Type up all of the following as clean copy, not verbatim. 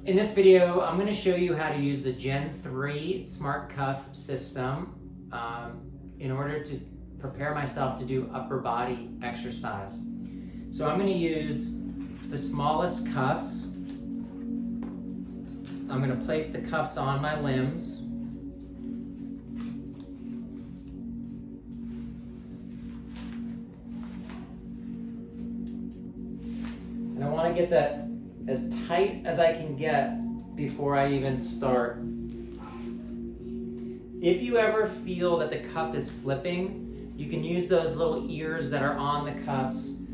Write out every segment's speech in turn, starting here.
In this video, I'm going to show you how to use the Gen3 SmartCuff system in order to prepare myself to do upper body exercise. So I'm going to use the smallest cuffs. I'm going to place the cuffs on my limbs. And I want to get that as tight as I can get before I even start. If you ever feel that the cuff is slipping, you can use those little ears that are on the cuffs.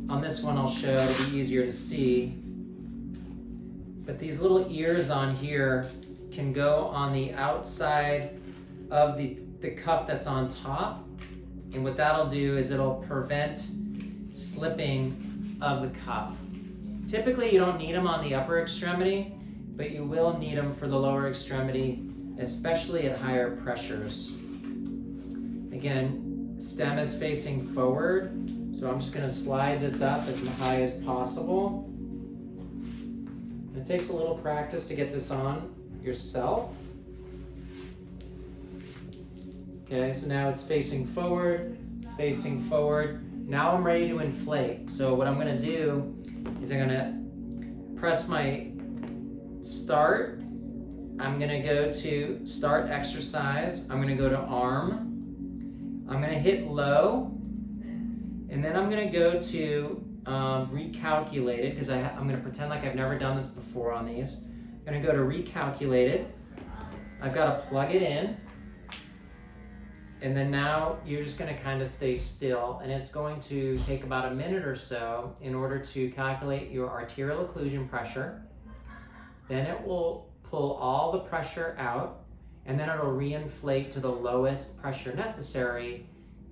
On this one I'll show, it'll be easier to see. But these little ears on here can go on the outside of the cuff that's on top. And what that'll do is it'll prevent slipping of the cuff. Typically, you don't need them on the upper extremity, but you will need them for the lower extremity, especially at higher pressures. Again, stem is facing forward, so I'm just going to slide this up as high as possible. It takes a little practice to get this on yourself. Okay, so now it's facing forward, it's facing forward. Now I'm ready to inflate. So what I'm going to do is I'm going to press my start. I'm going to go to start exercise. I'm going to go to arm. I'm going to hit low. And then I'm going to go to recalculated, because I'm going to pretend like I've never done this before on these. I'm going to go to recalculated. I've got to plug it in. And then now you're just going to kind of stay still, and it's going to take about a minute or so in order to calculate your arterial occlusion pressure. Then it will pull all the pressure out, and then it'll reinflate to the lowest pressure necessary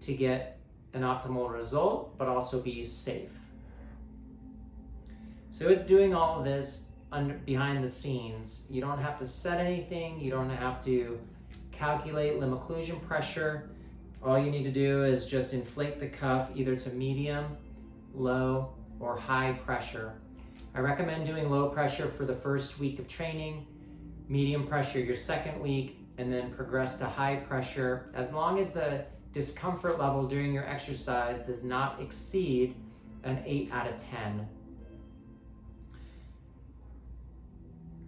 to get an optimal result, but also be safe. So it's doing all of this behind the scenes. You don't have to set anything. You don't have to calculate limb occlusion pressure. All you need to do is just inflate the cuff either to medium, low, or high pressure. I recommend doing low pressure for the first week of training, medium pressure your second week, and then progress to high pressure as long as the discomfort level during your exercise does not exceed an 8 out of 10.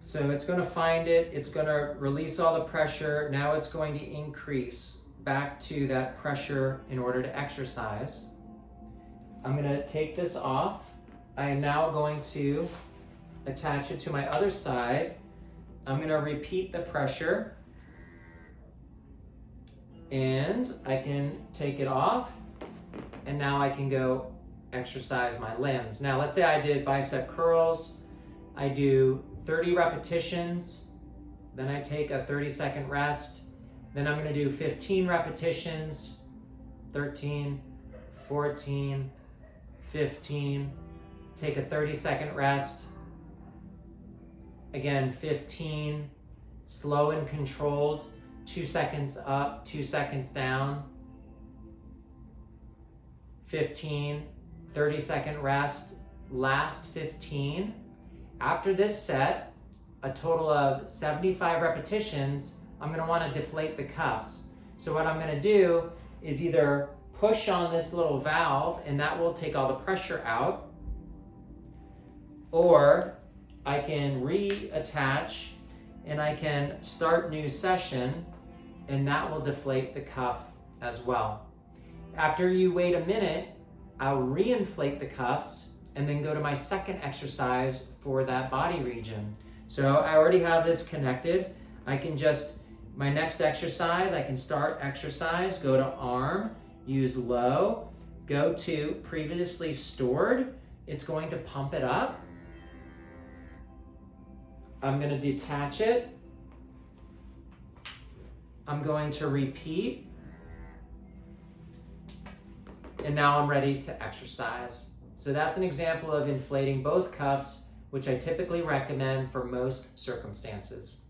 So it's going to find it, it's going to release all the pressure. Now it's going to increase back to that pressure in order to exercise. I'm going to take this off. I am now going to attach it to my other side. I'm going to repeat the pressure. And I can take it off. And now I can go exercise my limbs. Now let's say I did bicep curls. I do 30 repetitions, then I take a 30-second rest, then I'm going to do 15 repetitions, 13, 14, 15, take a 30-second rest, again 15, slow and controlled, 2 seconds up, 2 seconds down, 15, 30-second rest, last 15. After this set, a total of 75 repetitions, I'm going to want to deflate the cuffs. So what I'm going to do is either push on this little valve, and that will take all the pressure out, or I can reattach and I can start new session, and that will deflate the cuff as well. After you wait a minute, I'll reinflate the cuffs and then go to my second exercise for that body region. So I already have this connected. I can just, my next exercise, I can start exercise, go to arm, use low, go to previously stored. It's going to pump it up. I'm going to detach it. I'm going to repeat. And now I'm ready to exercise. So that's an example of inflating both cuffs, which I typically recommend for most circumstances.